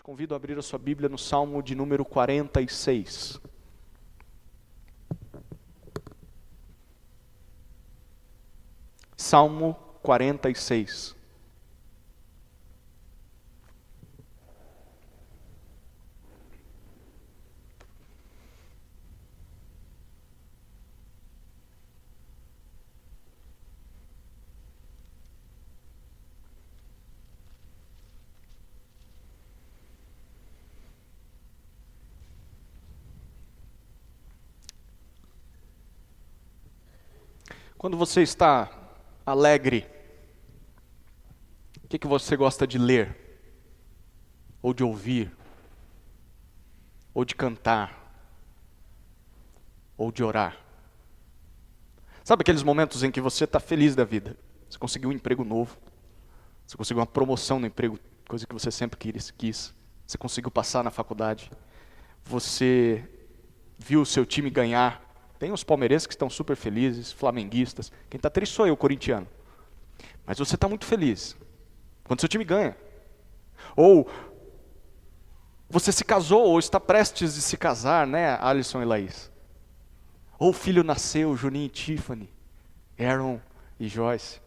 Te convido a abrir a sua Bíblia no Salmo de número 46. Salmo 46. Quando você está alegre, o que você gosta de ler? Ou de ouvir? Ou de cantar? Ou de orar? Sabe aqueles momentos em que você está feliz da vida? Você conseguiu um emprego novo. Você conseguiu uma promoção no emprego, coisa que você sempre quis. Você conseguiu passar na faculdade. Você viu o seu time ganhar. Tem os palmeirenses que estão super felizes, flamenguistas. Quem está triste sou eu, corintiano. Mas você está muito feliz quando seu time ganha. Ou você se casou ou está prestes de se casar, né, Alisson e Laís? Ou o filho nasceu, Juninho e Tiffany, Aaron e Joyce.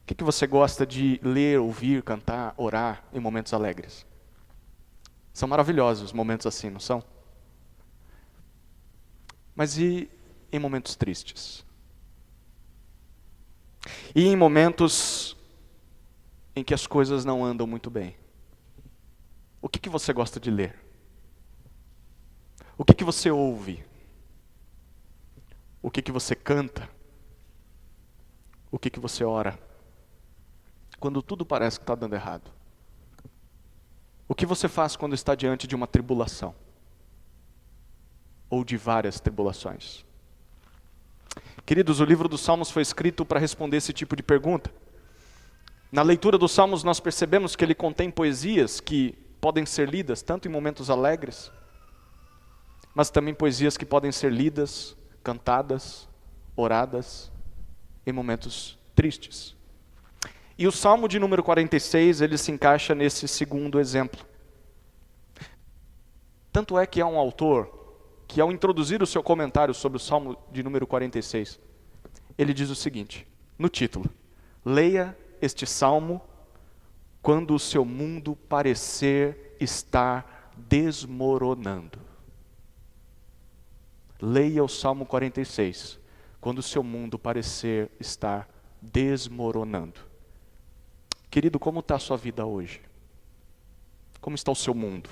O que você gosta de ler, ouvir, cantar, orar em momentos alegres? São maravilhosos momentos assim, não são? Mas e em momentos tristes? E em momentos em que as coisas não andam muito bem? O que você gosta de ler? O que você ouve? O que você canta? O que você ora? Quando tudo parece que está dando errado. O que você faz quando está diante de uma tribulação? Ou de várias tribulações? Queridos, o livro dos Salmos foi escrito para responder esse tipo de pergunta. Na leitura dos Salmos nós percebemos que ele contém poesias que podem ser lidas tanto em momentos alegres, mas também poesias que podem ser lidas, cantadas, oradas em momentos tristes. E o Salmo de número 46, ele se encaixa nesse segundo exemplo. Tanto é que há um autor que, ao introduzir o seu comentário sobre o Salmo de número 46, ele diz o seguinte, no título: leia este Salmo quando o seu mundo parecer estar desmoronando. Leia o Salmo 46 quando o seu mundo parecer estar desmoronando. Querido, como está a sua vida hoje? Como está o seu mundo?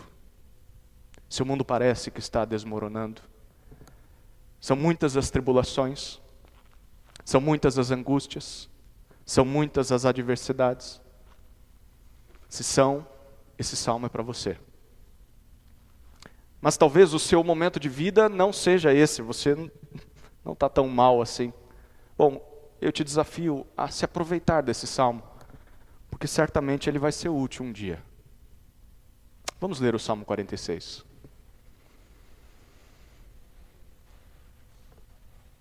Seu mundo parece que está desmoronando. São muitas as tribulações, são muitas as angústias, são muitas as adversidades. Se são, esse salmo é para você. Mas talvez o seu momento de vida não seja esse, você não está tão mal assim. Bom, eu te desafio a se aproveitar desse salmo, porque certamente ele vai ser útil um dia. Vamos ler o Salmo 46.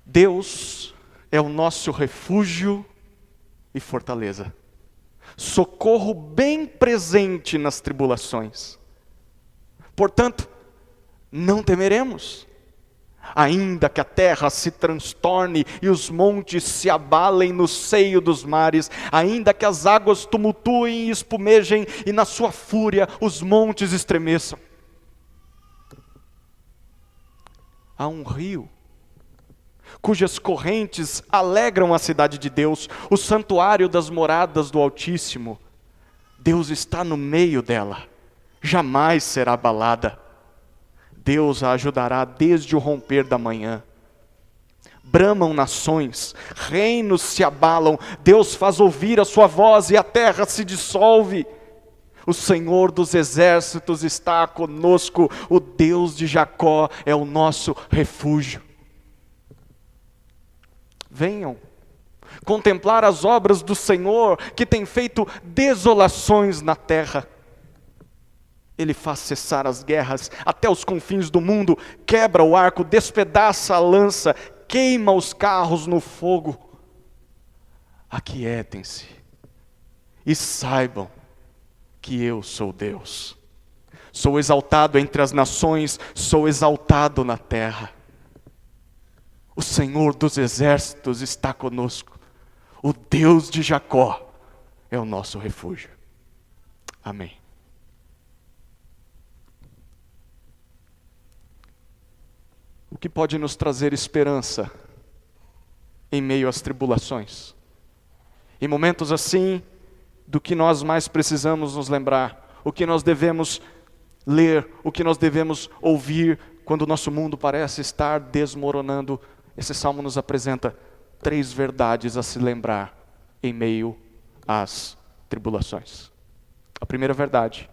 Deus é o nosso refúgio e fortaleza, socorro bem presente nas tribulações. Portanto, não temeremos, ainda que a terra se transtorne e os montes se abalem no seio dos mares, ainda que as águas tumultuem e espumejem e na sua fúria os montes estremeçam. Há um rio cujas correntes alegram a cidade de Deus, o santuário das moradas do Altíssimo. Deus está no meio dela, jamais será abalada. Deus a ajudará desde o romper da manhã. Bramam nações, reinos se abalam, Deus faz ouvir a sua voz e a terra se dissolve. O Senhor dos exércitos está conosco, o Deus de Jacó é o nosso refúgio. Venham contemplar as obras do Senhor, que tem feito desolações na terra. Ele faz cessar as guerras até os confins do mundo, quebra o arco, despedaça a lança, queima os carros no fogo. Aquietem-se e saibam que eu sou Deus. Sou exaltado entre as nações, sou exaltado na terra. O Senhor dos exércitos está conosco. O Deus de Jacó é o nosso refúgio. Amém. O que pode nos trazer esperança em meio às tribulações? Em momentos assim, do que nós mais precisamos nos lembrar, o que nós devemos ler, o que nós devemos ouvir quando o nosso mundo parece estar desmoronando. Esse salmo nos apresenta 3 verdades a se lembrar em meio às tribulações. A primeira verdade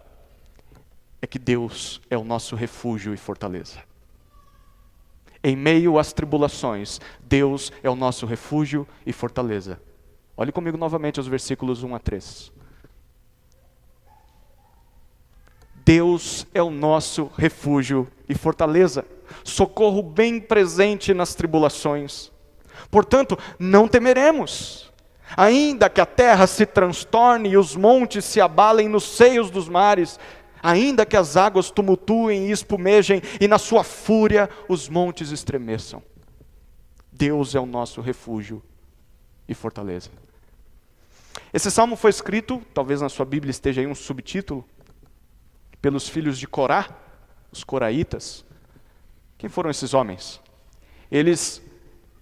é que Deus é o nosso refúgio e fortaleza. Em meio às tribulações, Deus é o nosso refúgio e fortaleza. Olhe comigo novamente os versículos 1 a 3. Deus é o nosso refúgio e fortaleza, socorro bem presente nas tribulações. Portanto, não temeremos, ainda que a terra se transtorne e os montes se abalem nos seios dos mares, ainda que as águas tumultuem e espumejem e na sua fúria os montes estremeçam. Deus é o nosso refúgio e fortaleza. Esse salmo foi escrito, talvez na sua Bíblia esteja aí um subtítulo, pelos filhos de Corá, os coraitas. Quem foram esses homens? Eles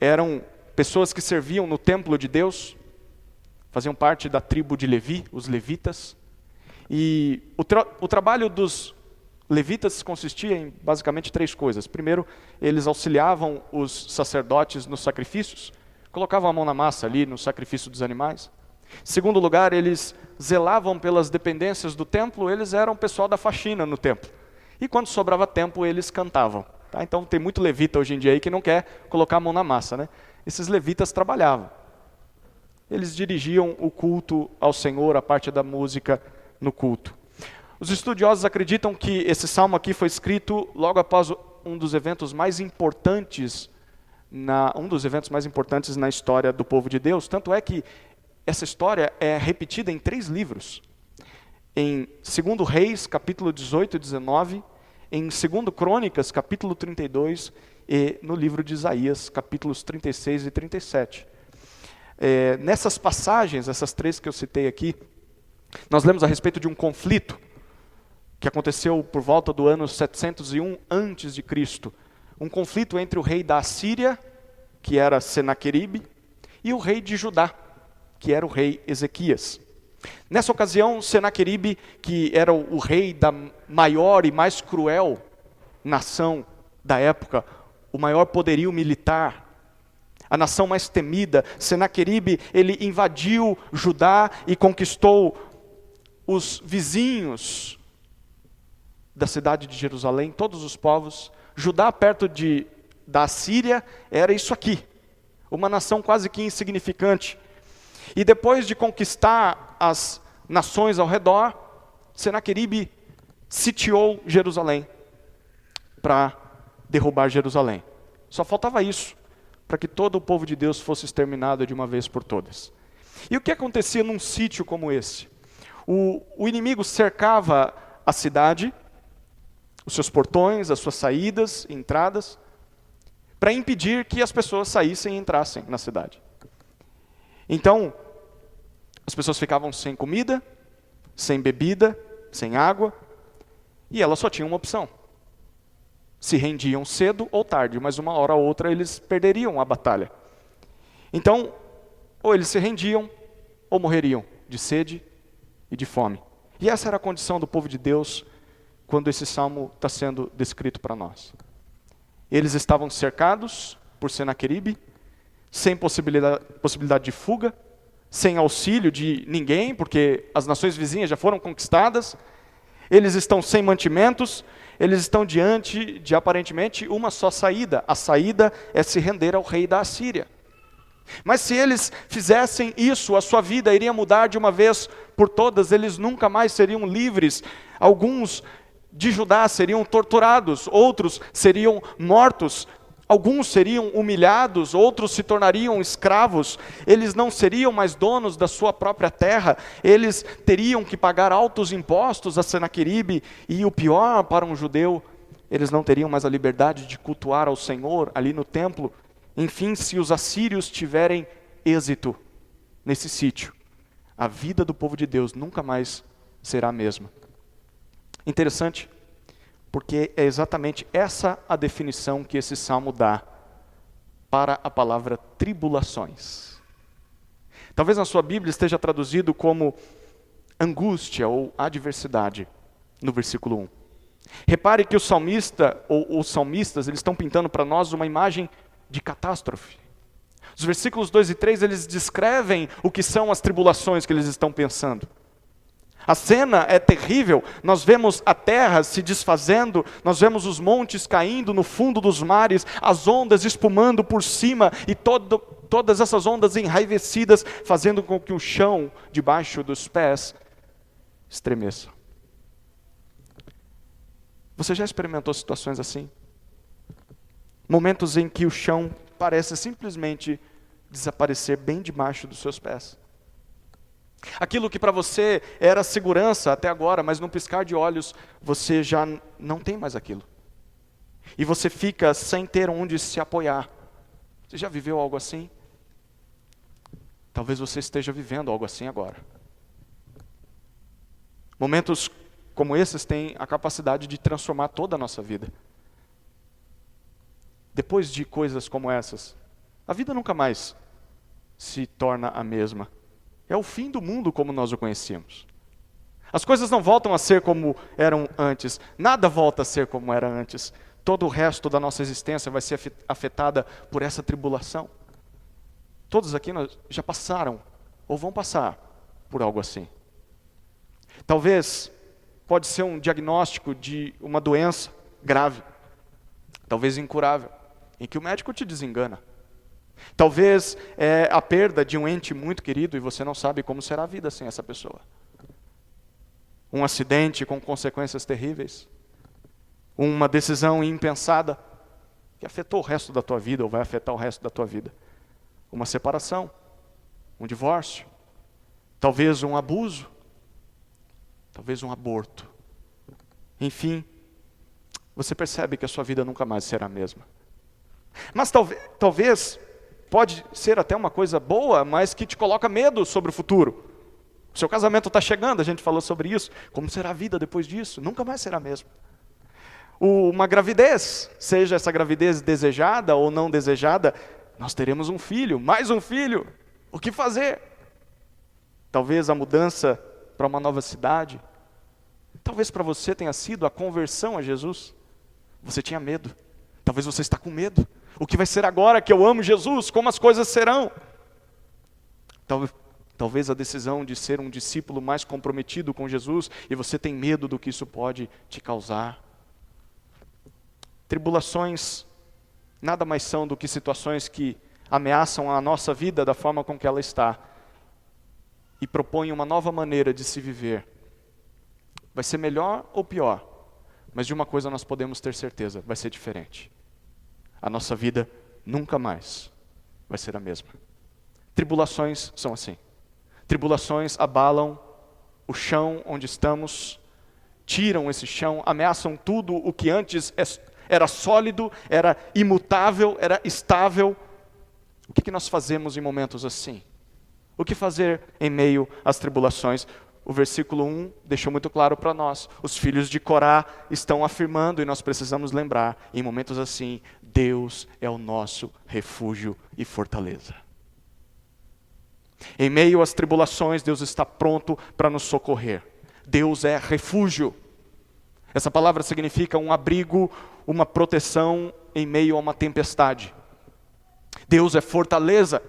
eram pessoas que serviam no templo de Deus, faziam parte da tribo de Levi, os levitas. E o trabalho dos levitas consistia em basicamente 3 coisas. Primeiro, eles auxiliavam os sacerdotes nos sacrifícios, colocavam a mão na massa ali no sacrifício dos animais. Segundo lugar, eles zelavam pelas dependências do templo, eles eram o pessoal da faxina no templo. E quando sobrava tempo, eles cantavam. Tá? Então tem muito levita hoje em dia aí que não quer colocar a mão na massa, né? Esses levitas trabalhavam. Eles dirigiam o culto ao Senhor, a parte da música no culto. Os estudiosos acreditam que esse salmo aqui foi escrito logo após um dos eventos mais importantes na história do povo de Deus. Tanto é que essa história é repetida em 3 livros. Em 2 Reis, capítulo 18 e 19, em 2 Crônicas, capítulo 32, e no livro de Isaías, capítulos 36 e 37. Nessas passagens, essas 3 que eu citei aqui, nós lemos a respeito de um conflito que aconteceu por volta do ano 701 a.C. Um conflito entre o rei da Assíria, que era Senaqueribe, e o rei de Judá, que era o rei Ezequias. Nessa ocasião, Senaqueribe, que era o rei da maior e mais cruel nação da época, o maior poderio militar, a nação mais temida, Senaqueribe, ele invadiu Judá e conquistou os vizinhos da cidade de Jerusalém, todos os povos. Judá, perto da Assíria, era isso aqui, uma nação quase que insignificante. E depois de conquistar as nações ao redor, Senaqueribe sitiou Jerusalém para derrubar Jerusalém. Só faltava isso, para que todo o povo de Deus fosse exterminado de uma vez por todas. E o que acontecia num sítio como esse? O inimigo cercava a cidade, os seus portões, as suas saídas e entradas, para impedir que as pessoas saíssem e entrassem na cidade. Então, as pessoas ficavam sem comida, sem bebida, sem água, e elas só tinham uma opção. Se rendiam cedo ou tarde, mas uma hora ou outra eles perderiam a batalha. Então, ou eles se rendiam, ou morreriam de sede e de fome. E essa era a condição do povo de Deus quando esse salmo está sendo descrito para nós. Eles estavam cercados por Senaqueribe, sem possibilidade de fuga, sem auxílio de ninguém, porque as nações vizinhas já foram conquistadas. Eles estão sem mantimentos, eles estão diante de aparentemente uma só saída. A saída é se render ao rei da Assíria. Mas se eles fizessem isso, a sua vida iria mudar de uma vez por todas, eles nunca mais seriam livres. Alguns de Judá seriam torturados, outros seriam mortos. Alguns seriam humilhados, outros se tornariam escravos, eles não seriam mais donos da sua própria terra, eles teriam que pagar altos impostos a Senaqueribe, e o pior para um judeu, eles não teriam mais a liberdade de cultuar ao Senhor ali no templo. Enfim, se os assírios tiverem êxito nesse sítio, a vida do povo de Deus nunca mais será a mesma. Interessante, porque é exatamente essa a definição que esse salmo dá para a palavra tribulações. Talvez na sua Bíblia esteja traduzido como angústia ou adversidade, no versículo 1. Repare que o salmista, ou os salmistas, eles estão pintando para nós uma imagem de catástrofe. Os versículos 2 e 3, eles descrevem o que são as tribulações que eles estão pensando. A cena é terrível, nós vemos a terra se desfazendo, nós vemos os montes caindo no fundo dos mares, as ondas espumando por cima e todas essas ondas enraivecidas, fazendo com que o chão debaixo dos pés estremeça. Você já experimentou situações assim? Momentos em que o chão parece simplesmente desaparecer bem debaixo dos seus pés. Aquilo que para você era segurança até agora, mas num piscar de olhos, você já não tem mais aquilo. E você fica sem ter onde se apoiar. Você já viveu algo assim? Talvez você esteja vivendo algo assim agora. Momentos como esses têm a capacidade de transformar toda a nossa vida. Depois de coisas como essas, a vida nunca mais se torna a mesma. É o fim do mundo como nós o conhecíamos. As coisas não voltam a ser como eram antes. Nada volta a ser como era antes. Todo o resto da nossa existência vai ser afetada por essa tribulação. Todos aqui já passaram ou vão passar por algo assim. Talvez pode ser um diagnóstico de uma doença grave, talvez incurável, em que o médico te desengana. Talvez é a perda de um ente muito querido e você não sabe como será a vida sem essa pessoa. Um acidente com consequências terríveis. Uma decisão impensada que afetou o resto da tua vida ou vai afetar o resto da tua vida. Uma separação, um divórcio, talvez um abuso, talvez um aborto. Enfim, você percebe que a sua vida nunca mais será a mesma. Mas talvez pode ser até uma coisa boa, mas que te coloca medo sobre o futuro. O seu casamento está chegando, a gente falou sobre isso. Como será a vida depois disso? Nunca mais será a mesma. Uma gravidez, seja essa gravidez desejada ou não desejada, nós teremos um filho, mais um filho. O que fazer? Talvez a mudança para uma nova cidade. Talvez para você tenha sido a conversão a Jesus. Você tinha medo. Talvez você está com medo. O que vai ser agora que eu amo Jesus? Como as coisas serão? Talvez a decisão de ser um discípulo mais comprometido com Jesus e você tem medo do que isso pode te causar. Tribulações nada mais são do que situações que ameaçam a nossa vida da forma com que ela está e propõem uma nova maneira de se viver. Vai ser melhor ou pior? Mas de uma coisa nós podemos ter certeza, vai ser diferente. A nossa vida nunca mais vai ser a mesma. Tribulações são assim. Tribulações abalam o chão onde estamos, tiram esse chão, ameaçam tudo o que antes era sólido, era imutável, era estável. O que nós fazemos em momentos assim? O que fazer em meio às tribulações? O versículo 1 deixou muito claro para nós. Os filhos de Corá estão afirmando, e nós precisamos lembrar, em momentos assim, Deus é o nosso refúgio e fortaleza. Em meio às tribulações, Deus está pronto para nos socorrer. Deus é refúgio. Essa palavra significa um abrigo, uma proteção em meio a uma tempestade. Deus é fortaleza.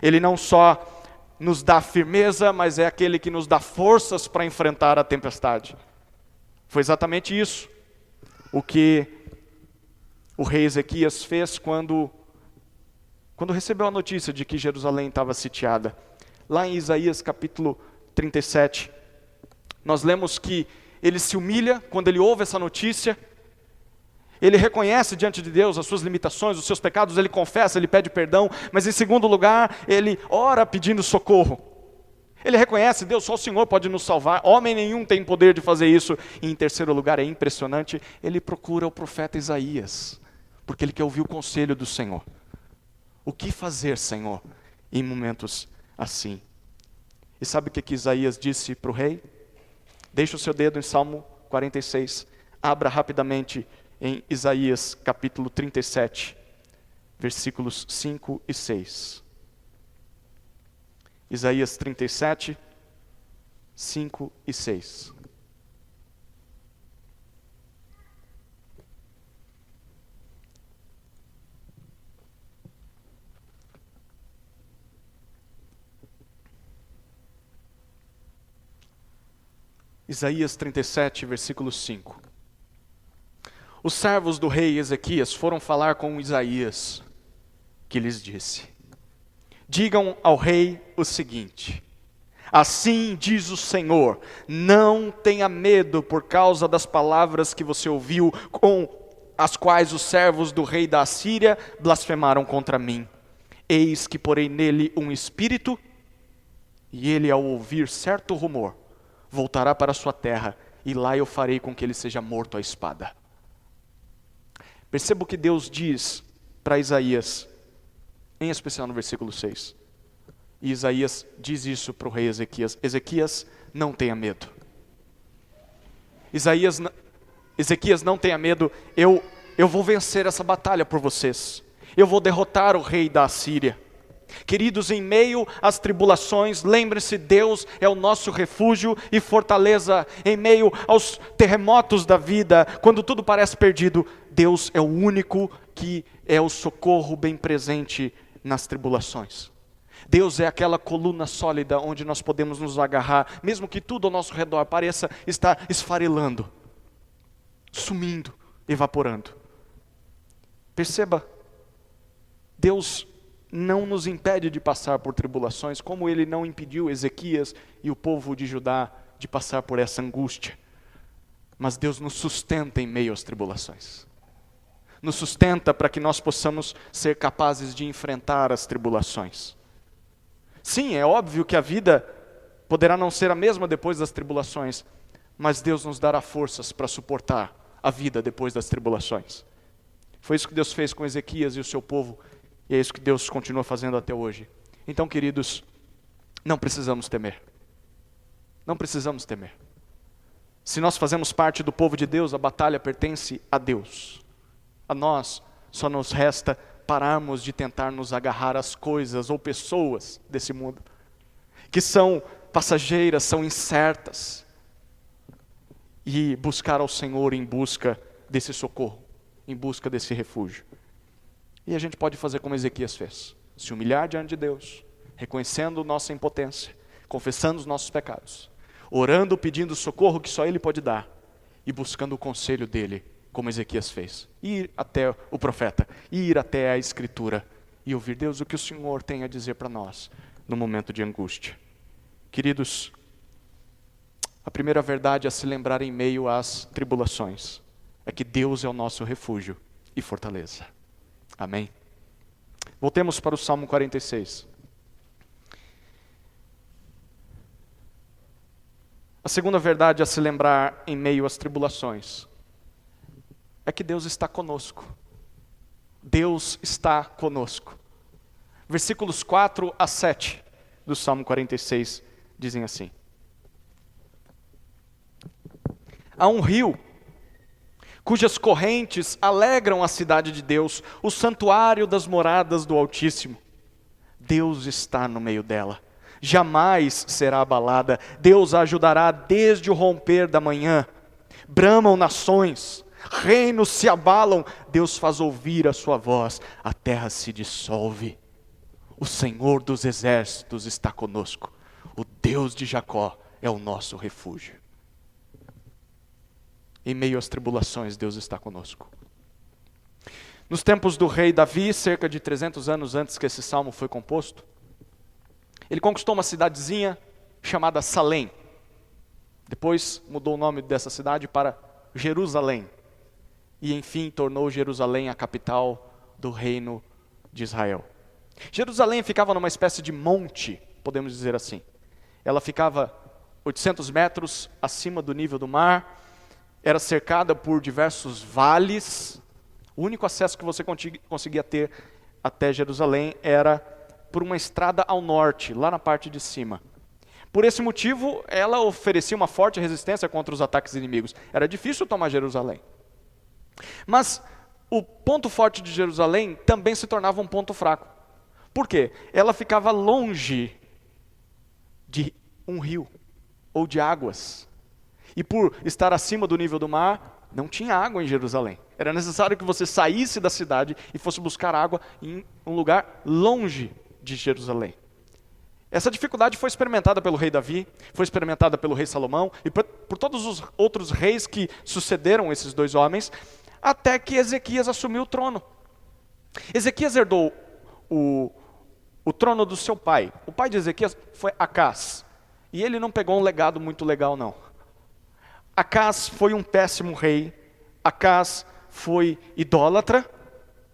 Ele não só nos dá firmeza, mas é aquele que nos dá forças para enfrentar a tempestade. Foi exatamente isso o que o rei Ezequias fez quando recebeu a notícia de que Jerusalém estava sitiada. Lá em Isaías capítulo 37, nós lemos que ele se humilha quando ele ouve essa notícia, Ele reconhece diante de Deus as suas limitações, os seus pecados, ele confessa, ele pede perdão, mas em segundo lugar, ele ora pedindo socorro. Ele reconhece, Deus, só o Senhor pode nos salvar, homem nenhum tem poder de fazer isso. E em terceiro lugar, é impressionante, ele procura o profeta Isaías, porque ele quer ouvir o conselho do Senhor. O que fazer, Senhor, em momentos assim? E sabe o que Isaías disse para o rei? Deixa o seu dedo em Salmo 46, abra rapidamente em Isaías capítulo 37, versículos 5 e 6. Isaías 37, 5 e 6. Isaías 37, versículo 5. Os servos do rei Ezequias foram falar com Isaías, que lhes disse: digam ao rei o seguinte: assim diz o Senhor, não tenha medo por causa das palavras que você ouviu, com as quais os servos do rei da Assíria blasfemaram contra mim. Eis que porei nele um espírito, e ele, ao ouvir certo rumor, voltará para a sua terra, e lá eu farei com que ele seja morto à espada. Perceba o que Deus diz para Isaías, em especial no versículo 6. E Isaías diz isso para o rei Ezequias: Ezequias, não tenha medo. Ezequias, não tenha medo, eu vou vencer essa batalha por vocês. Eu vou derrotar o rei da Assíria. Queridos, em meio às tribulações, lembre-se, Deus é o nosso refúgio e fortaleza. Em meio aos terremotos da vida, quando tudo parece perdido, Deus é o único que é o socorro bem presente nas tribulações. Deus é aquela coluna sólida onde nós podemos nos agarrar, mesmo que tudo ao nosso redor pareça estar esfarelando, sumindo, evaporando. Perceba, Deus não nos impede de passar por tribulações, como Ele não impediu Ezequias e o povo de Judá de passar por essa angústia. Mas Deus nos sustenta em meio às tribulações. Nos sustenta para que nós possamos ser capazes de enfrentar as tribulações. Sim, é óbvio que a vida poderá não ser a mesma depois das tribulações, mas Deus nos dará forças para suportar a vida depois das tribulações. Foi isso que Deus fez com Ezequias e o seu povo, e é isso que Deus continua fazendo até hoje. Então, queridos, não precisamos temer. Não precisamos temer. Se nós fazemos parte do povo de Deus, a batalha pertence a Deus. A nós só nos resta pararmos de tentar nos agarrar às coisas ou pessoas desse mundo, que são passageiras, são incertas, e buscar ao Senhor em busca desse socorro, em busca desse refúgio. E a gente pode fazer como Ezequias fez, se humilhar diante de Deus, reconhecendo nossa impotência, confessando os nossos pecados, orando, pedindo o socorro que só Ele pode dar, e buscando o conselho dEle, como Ezequias fez. Ir até o profeta, ir até a Escritura, e ouvir: Deus, o que o Senhor tem a dizer para nós, no momento de angústia. Queridos, a primeira verdade a se lembrar em meio às tribulações, é que Deus é o nosso refúgio e fortaleza. Amém? Voltemos para o Salmo 46. A segunda verdade a se lembrar em meio às tribulações é que Deus está conosco. Deus está conosco. Versículos 4 a 7 do Salmo 46 dizem assim: há um rio cujas correntes alegram a cidade de Deus, o santuário das moradas do Altíssimo. Deus está no meio dela, jamais será abalada. Deus a ajudará desde o romper da manhã. Bramam nações, reinos se abalam, Deus faz ouvir a sua voz, a terra se dissolve. O Senhor dos exércitos está conosco, o Deus de Jacó é o nosso refúgio. Em meio às tribulações, Deus está conosco. Nos tempos do rei Davi, cerca de 300 anos antes que esse salmo foi composto, ele conquistou uma cidadezinha chamada Salém. Depois mudou o nome dessa cidade para Jerusalém. e enfim tornou Jerusalém a capital do reino de Israel. Jerusalém ficava numa espécie de monte, podemos dizer assim. Ela ficava 800 metros acima do nível do mar, era cercada por diversos vales. O único acesso que você conseguia ter até Jerusalém era por uma estrada ao norte, lá na parte de cima. Por esse motivo, ela oferecia uma forte resistência contra os ataques inimigos. Era difícil tomar Jerusalém. Mas o ponto forte de Jerusalém também se tornava um ponto fraco. Por quê? Ela ficava longe de um rio ou de águas. E por estar acima do nível do mar, não tinha água em Jerusalém. Era necessário que você saísse da cidade e fosse buscar água em um lugar longe de Jerusalém. Essa dificuldade foi experimentada pelo rei Davi, foi experimentada pelo rei Salomão e por todos os outros reis que sucederam esses dois homens, até que Ezequias assumiu o trono. Ezequias herdou o trono do seu pai. O pai de Ezequias foi Acás. E ele não pegou um legado muito legal, não. Acás foi um péssimo rei. Acás foi idólatra,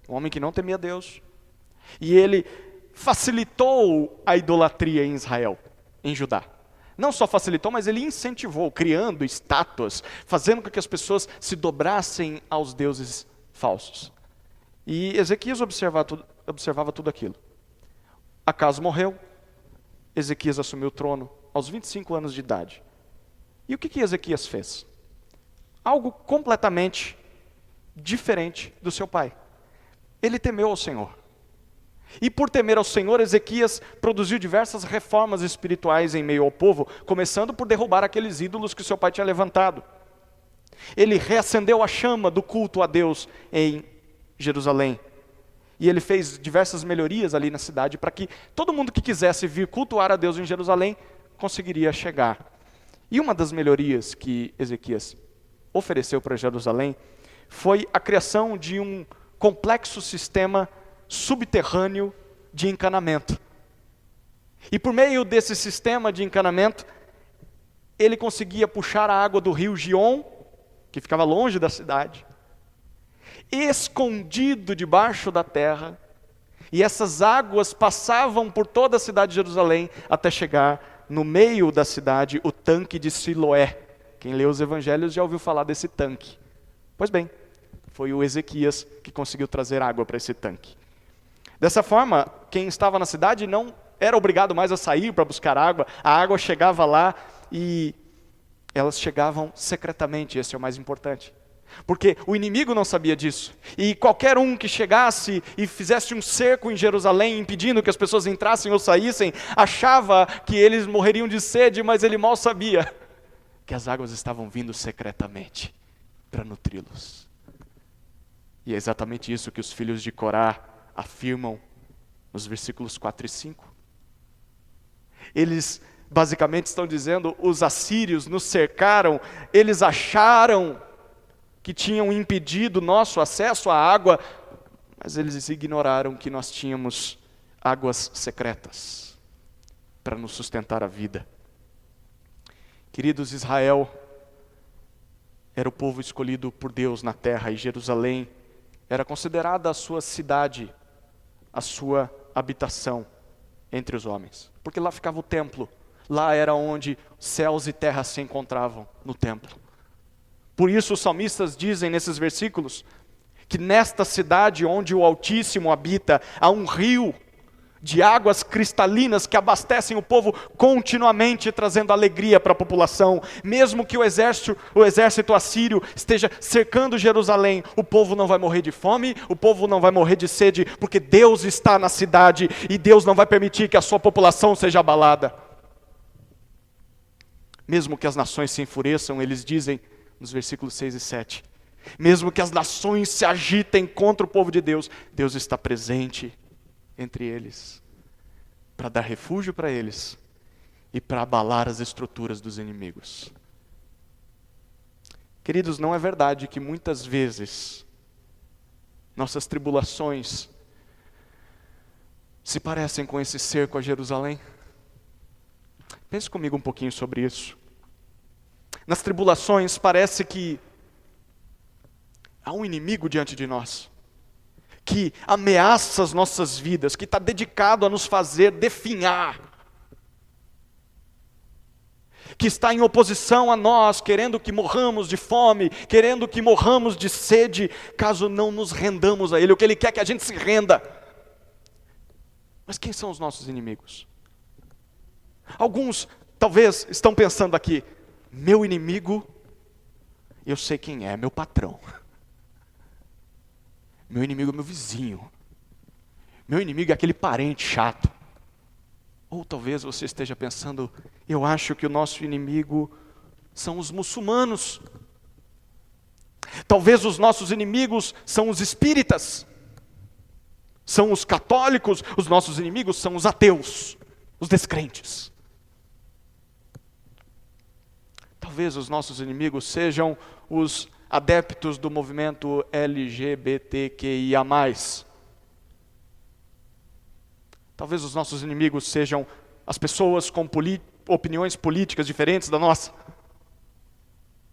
um homem que não temia Deus. E ele facilitou a idolatria em Israel, em Judá. Não só facilitou, mas ele incentivou, criando estátuas, fazendo com que as pessoas se dobrassem aos deuses falsos. E Ezequias observava tudo aquilo. Acás morreu, Ezequias assumiu o trono aos 25 anos de idade. E o que Ezequias fez? Algo completamente diferente do seu pai. Ele temeu ao Senhor. E por temer ao Senhor, Ezequias produziu diversas reformas espirituais em meio ao povo, começando por derrubar aqueles ídolos que seu pai tinha levantado. Ele reacendeu a chama do culto a Deus em Jerusalém. E ele fez diversas melhorias ali na cidade para que todo mundo que quisesse vir cultuar a Deus em Jerusalém conseguiria chegar. E uma das melhorias que Ezequias ofereceu para Jerusalém foi a criação de um complexo sistema subterrâneo de encanamento. E por meio desse sistema de encanamento, ele conseguia puxar a água do rio Gion, que ficava longe da cidade, escondido debaixo da terra, e essas águas passavam por toda a cidade de Jerusalém até chegar no meio da cidade, o tanque de Siloé. Quem lê os evangelhos já ouviu falar desse tanque. Pois bem, foi o Ezequias que conseguiu trazer água para esse tanque. Dessa forma, quem estava na cidade não era obrigado mais a sair para buscar água, a água chegava lá e elas chegavam secretamente, esse é o mais importante. Porque o inimigo não sabia disso. E qualquer um que chegasse e fizesse um cerco em Jerusalém, impedindo que as pessoas entrassem ou saíssem, achava que eles morreriam de sede, mas ele mal sabia que as águas estavam vindo secretamente para nutri-los. E é exatamente isso que os filhos de Corá afirmam nos versículos 4 e 5. Eles basicamente estão dizendo, os assírios nos cercaram, eles acharam que tinham impedido nosso acesso à água, mas eles ignoraram que nós tínhamos águas secretas para nos sustentar a vida. Queridos, Israel era o povo escolhido por Deus na terra, e Jerusalém era considerada a sua cidade, a sua habitação entre os homens. Porque lá ficava o templo, lá era onde céus e terra se encontravam, no templo. Por isso os salmistas dizem nesses versículos, que nesta cidade onde o Altíssimo habita, há um rio de águas cristalinas que abastecem o povo continuamente, trazendo alegria para a população. Mesmo que o exército assírio esteja cercando Jerusalém, o povo não vai morrer de fome, o povo não vai morrer de sede, porque Deus está na cidade e Deus não vai permitir que a sua população seja abalada. Mesmo que as nações se enfureçam, eles dizem nos versículos 6 e 7, mesmo que as nações se agitem contra o povo de Deus, Deus está presente entre eles, para dar refúgio para eles e para abalar as estruturas dos inimigos. Queridos, não é verdade que muitas vezes nossas tribulações se parecem com esse cerco a Jerusalém? Pense comigo um pouquinho sobre isso. Nas tribulações parece que Há um inimigo diante de nós, que ameaça as nossas vidas, que está dedicado a nos fazer definhar, que está em oposição a nós, querendo que morramos de fome, querendo que morramos de sede, caso não nos rendamos a Ele. O que Ele quer é que a gente se renda. Mas quem são os nossos inimigos? Alguns talvez estão pensando aqui, meu inimigo, eu sei quem é, meu patrão. Meu inimigo é meu vizinho. Meu inimigo é aquele parente chato. Ou talvez você esteja pensando, eu acho que o nosso inimigo são os muçulmanos. Talvez os nossos inimigos são os espíritas. São os católicos. Os nossos inimigos são os ateus, os descrentes. Talvez os nossos inimigos sejam os adeptos do movimento LGBTQIA+. Talvez os nossos inimigos sejam as pessoas com opiniões políticas diferentes da nossa.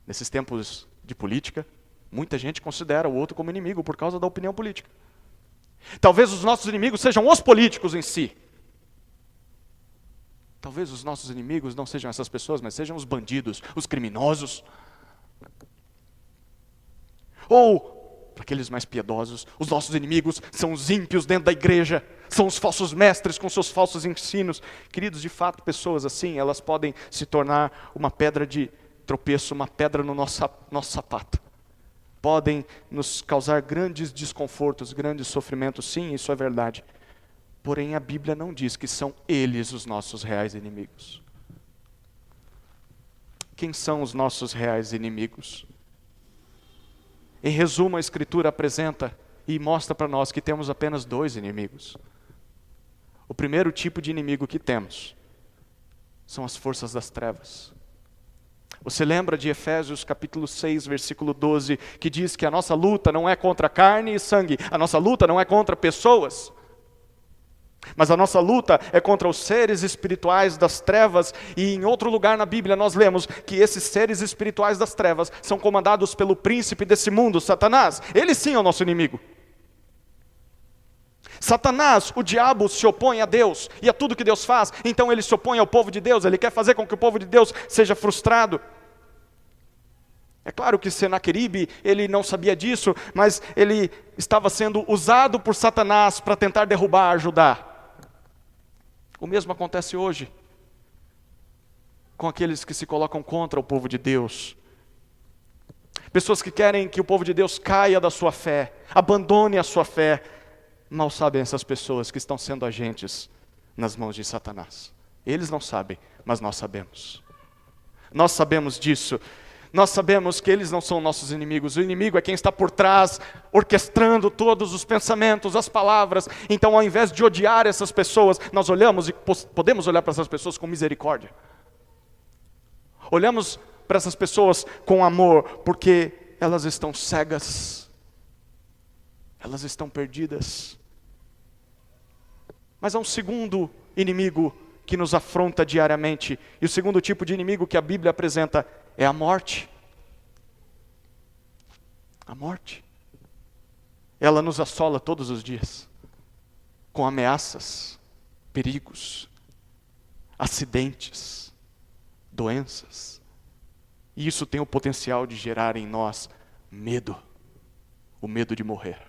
Nesses tempos de política, muita gente considera o outro como inimigo por causa da opinião política. Talvez os nossos inimigos sejam os políticos em si. Talvez os nossos inimigos não sejam essas pessoas, mas sejam os bandidos, os criminosos. Ou, para aqueles mais piedosos, os nossos inimigos são os ímpios dentro da igreja, são os falsos mestres com seus falsos ensinos. Queridos, de fato, pessoas assim, elas podem se tornar uma pedra de tropeço, uma pedra no nosso sapato. Podem nos causar grandes desconfortos, grandes sofrimentos, sim, isso é verdade. Porém, a Bíblia não diz que são eles os nossos reais inimigos. Quem são os nossos reais inimigos? Em resumo, a Escritura apresenta e mostra para nós que temos apenas dois inimigos. O primeiro tipo de inimigo que temos são as forças das trevas. Você lembra de Efésios capítulo 6, versículo 12, que diz que a nossa luta não é contra carne e sangue, a nossa luta não é contra pessoas, mas a nossa luta é contra os seres espirituais das trevas. E em outro lugar na Bíblia nós lemos que esses seres espirituais das trevas são comandados pelo príncipe desse mundo, Satanás. Ele sim é o nosso inimigo. Satanás, o diabo, se opõe a Deus e a tudo que Deus faz, então ele se opõe ao povo de Deus, ele quer fazer com que o povo de Deus seja frustrado. É claro que Senaqueribe, ele não sabia disso, mas ele estava sendo usado por Satanás para tentar derrubar Judá. O mesmo acontece hoje com aqueles que se colocam contra o povo de Deus. Pessoas que querem que o povo de Deus caia da sua fé, abandone a sua fé. Mal sabem essas pessoas que estão sendo agentes nas mãos de Satanás. Eles não sabem, mas nós sabemos. Nós sabemos disso. Nós sabemos que eles não são nossos inimigos. O inimigo é quem está por trás, orquestrando todos os pensamentos, as palavras. Então, ao invés de odiar essas pessoas, nós olhamos e podemos olhar para essas pessoas com misericórdia. Olhamos para essas pessoas com amor, porque elas estão cegas. Elas estão perdidas. Mas há um segundo inimigo que nos afronta diariamente. E o segundo tipo de inimigo que a Bíblia apresenta é a morte. A morte. Ela nos assola todos os dias, com ameaças, perigos, acidentes, doenças. E isso tem o potencial de gerar em nós medo. O medo de morrer.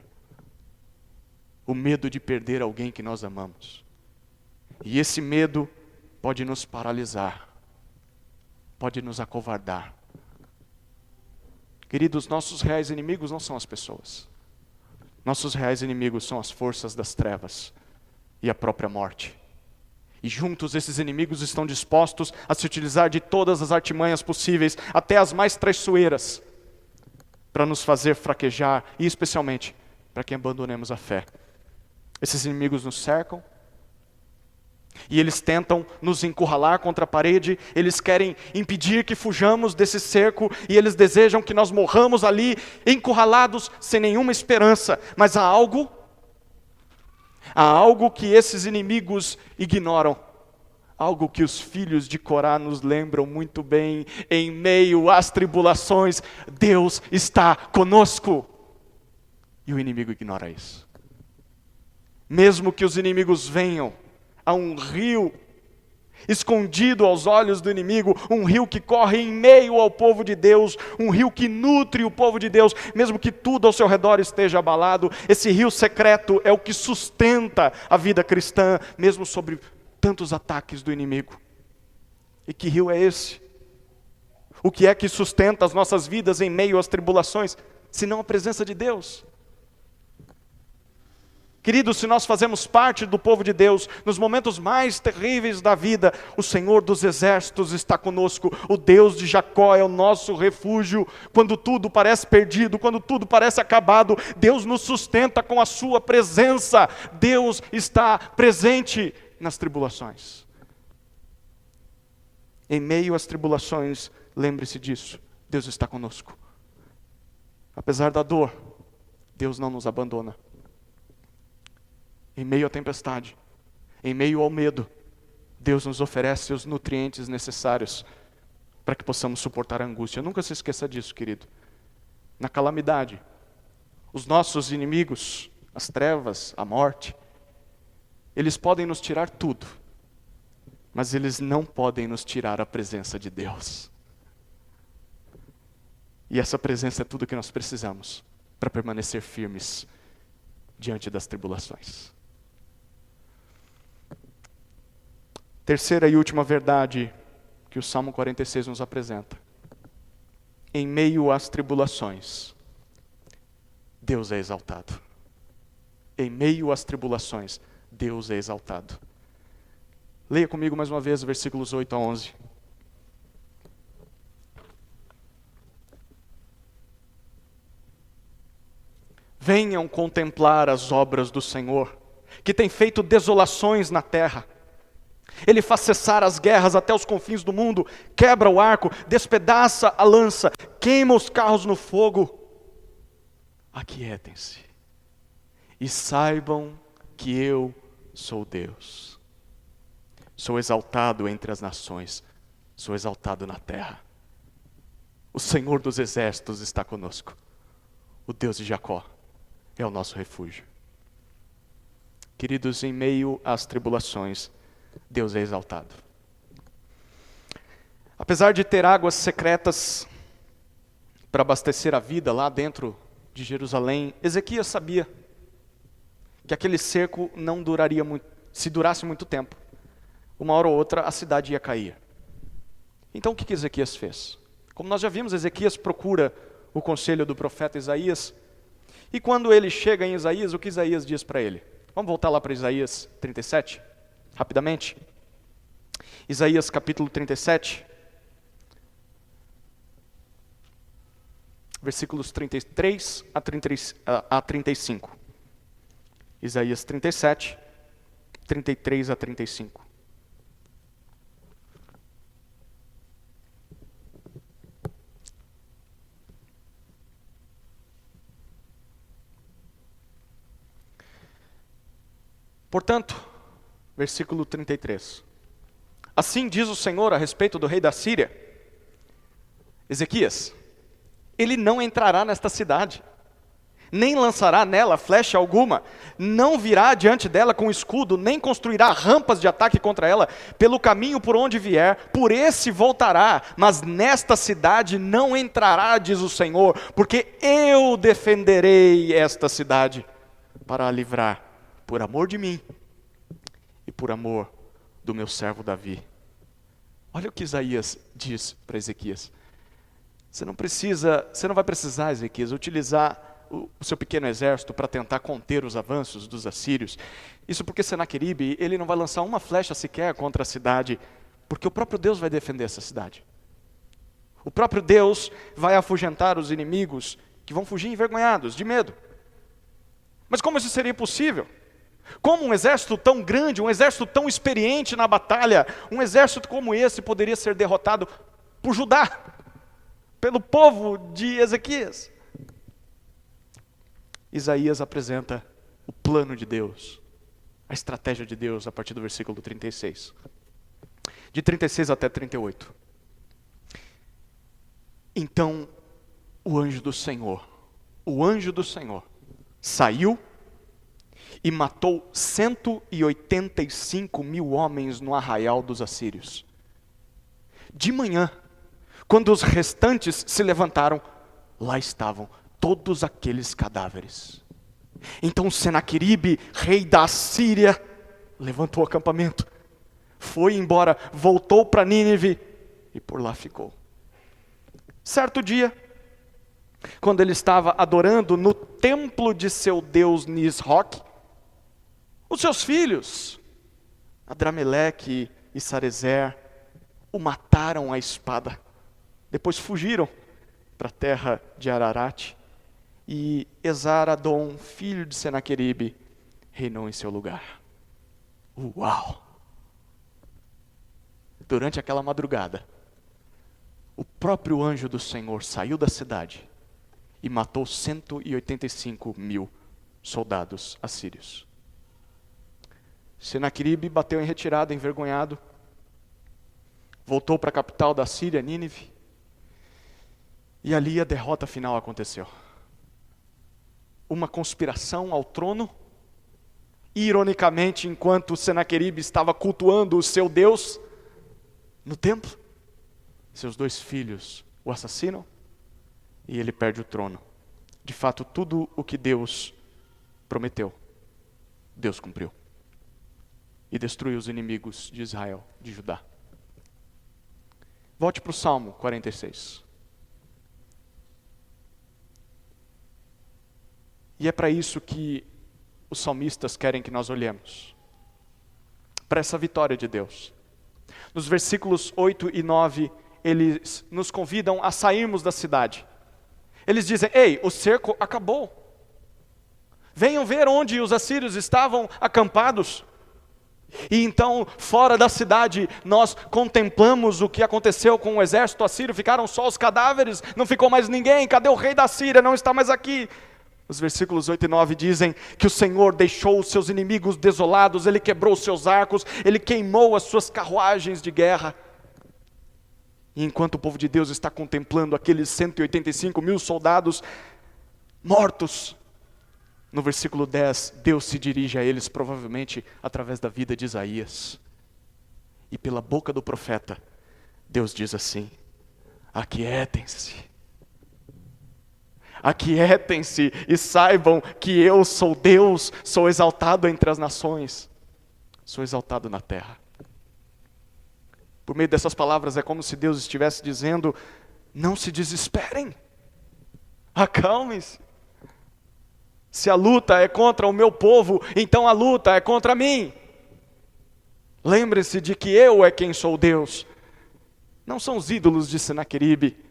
O medo de perder alguém que nós amamos. E esse medo pode nos paralisar, pode nos acovardar. Queridos, nossos reais inimigos não são as pessoas. Nossos reais inimigos são as forças das trevas e a própria morte. E juntos esses inimigos estão dispostos a se utilizar de todas as artimanhas possíveis, até as mais traiçoeiras, para nos fazer fraquejar e especialmente para que abandonemos a fé. Esses inimigos nos cercam e eles tentam nos encurralar contra a parede, eles querem impedir que fujamos desse cerco e eles desejam que nós morramos ali, encurralados, sem nenhuma esperança. Mas há algo que esses inimigos ignoram, algo que os filhos de Corá nos lembram muito bem: em meio às tribulações, Deus está conosco. E o inimigo ignora isso. Mesmo que os inimigos venham a um rio escondido aos olhos do inimigo, um rio que corre em meio ao povo de Deus, um rio que nutre o povo de Deus, mesmo que tudo ao seu redor esteja abalado, esse rio secreto é o que sustenta a vida cristã, mesmo sobre tantos ataques do inimigo. E que rio é esse? O que é que sustenta as nossas vidas em meio às tribulações, senão a presença de Deus? Queridos, se nós fazemos parte do povo de Deus, nos momentos mais terríveis da vida, o Senhor dos exércitos está conosco, o Deus de Jacó é o nosso refúgio. Quando tudo parece perdido, quando tudo parece acabado, Deus nos sustenta com a sua presença. Deus está presente nas tribulações. Em meio às tribulações, lembre-se disso, Deus está conosco. Apesar da dor, Deus não nos abandona. Em meio à tempestade, em meio ao medo, Deus nos oferece os nutrientes necessários para que possamos suportar a angústia. Nunca se esqueça disso, querido. Na calamidade, os nossos inimigos, as trevas, a morte, eles podem nos tirar tudo, mas eles não podem nos tirar a presença de Deus. E essa presença é tudo que nós precisamos para permanecer firmes diante das tribulações. Terceira e última verdade que o Salmo 46 nos apresenta. Em meio às tribulações, Deus é exaltado. Em meio às tribulações, Deus é exaltado. Leia comigo mais uma vez, versículos 8 a 11. Venham contemplar as obras do Senhor, que tem feito desolações na terra. Ele faz cessar as guerras até os confins do mundo, quebra o arco, despedaça a lança, queima os carros no fogo. Aquietem-se e saibam que eu sou Deus. Sou exaltado entre as nações, sou exaltado na terra. O Senhor dos exércitos está conosco. O Deus de Jacó é o nosso refúgio. Queridos, em meio às tribulações, Deus é exaltado. Apesar de ter águas secretas para abastecer a vida lá dentro de Jerusalém, Ezequias sabia que aquele cerco não duraria muito, se durasse muito tempo. Uma hora ou outra a cidade ia cair. Então o que Ezequias fez? Como nós já vimos, Ezequias procura o conselho do profeta Isaías. E quando ele chega em Isaías, o que Isaías diz para ele? Vamos voltar lá para Isaías 37, rapidamente. Isaías capítulo 37, versículos 33 a 35. Isaías 37, 33 a 35. Portanto, versículo 33. Assim diz o Senhor a respeito do rei da Síria, Ezequias: ele não entrará nesta cidade, nem lançará nela flecha alguma, não virá diante dela com escudo, nem construirá rampas de ataque contra ela. Pelo caminho por onde vier, por esse voltará, mas nesta cidade não entrará, diz o Senhor, porque eu defenderei esta cidade para a livrar, por amor de mim e por amor do meu servo Davi. Olha o que Isaías diz para Ezequias. Você não vai precisar, Ezequias, utilizar o seu pequeno exército para tentar conter os avanços dos assírios. Isso porque Senaqueribe, ele não vai lançar uma flecha sequer contra a cidade, porque o próprio Deus vai defender essa cidade. O próprio Deus vai afugentar os inimigos que vão fugir envergonhados, de medo. Mas como isso seria possível? Como um exército tão grande, um exército tão experiente na batalha, um exército como esse poderia ser derrotado por Judá, pelo povo de Ezequias? Isaías apresenta o plano de Deus, a estratégia de Deus a partir do versículo 36. De 36 até 38. Então o anjo do Senhor saiu e matou 185.000 homens no arraial dos assírios. De manhã, quando os restantes se levantaram, lá estavam todos aqueles cadáveres. Então Senaqueribe, rei da Assíria, levantou o acampamento, foi embora, voltou para Nínive e por lá ficou. Certo dia, quando ele estava adorando no templo de seu deus Nisroque, os seus filhos, Adrameleque e Sarezer, o mataram à espada. Depois fugiram para a terra de Ararat. E Esar-Adom, filho de Senaqueribe, reinou em seu lugar. Uau! Durante aquela madrugada, o próprio anjo do Senhor saiu da cidade e matou 185.000 soldados assírios. Senaqueribe bateu em retirada, envergonhado. Voltou para a capital da Síria, Nínive. E ali a derrota final aconteceu. Uma conspiração ao trono. Ironicamente, enquanto Senaqueribe estava cultuando o seu Deus no templo, seus 2 filhos o assassinam e ele perde o trono. De fato, tudo o que Deus prometeu, Deus cumpriu. E destruiu os inimigos de Israel, de Judá. Volte para o Salmo 46. E é para isso que os salmistas querem que nós olhemos. Para essa vitória de Deus. Nos versículos 8 e 9, eles nos convidam a sairmos da cidade. Eles dizem: ei, o cerco acabou. Venham ver onde os assírios estavam acampados. E então, fora da cidade, nós contemplamos o que aconteceu com o exército assírio. Ficaram só os cadáveres, não ficou mais ninguém. Cadê o rei da Síria? Não está mais aqui. Os versículos 8 e 9 dizem que o Senhor deixou os seus inimigos desolados, Ele quebrou os seus arcos, Ele queimou as suas carruagens de guerra. E enquanto o povo de Deus está contemplando aqueles 185.000 soldados mortos, no versículo 10, Deus se dirige a eles, provavelmente através da vida de Isaías. E pela boca do profeta, Deus diz assim: aquietem-se. Aquietem-se e saibam que eu sou Deus, sou exaltado entre as nações, sou exaltado na terra. Por meio dessas palavras é como se Deus estivesse dizendo: não se desesperem, acalmem-se. Se a luta é contra o meu povo, então a luta é contra mim. Lembre-se de que eu é quem sou Deus. Não são os ídolos de Senaqueribe,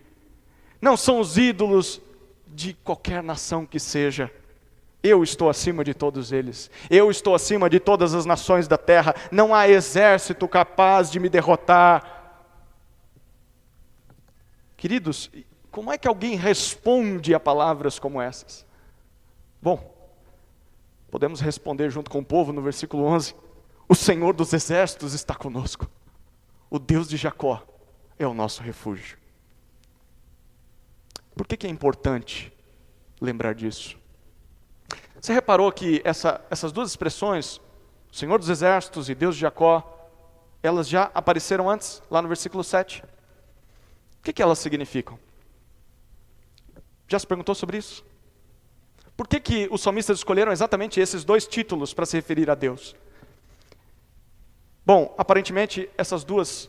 não são os ídolos de qualquer nação que seja. Eu estou acima de todos eles. Eu estou acima de todas as nações da terra. Não há exército capaz de me derrotar. Queridos, como é que alguém responde a palavras como essas? Bom, podemos responder junto com o povo no versículo 11. O Senhor dos exércitos está conosco. O Deus de Jacó é o nosso refúgio. Por que é importante lembrar disso? Você reparou que essas duas expressões, o Senhor dos exércitos e Deus de Jacó, elas já apareceram antes, lá no versículo 7. O que elas significam? Já se perguntou sobre isso? Por que os salmistas escolheram exatamente esses 2 títulos para se referir a Deus? Bom, aparentemente essas 2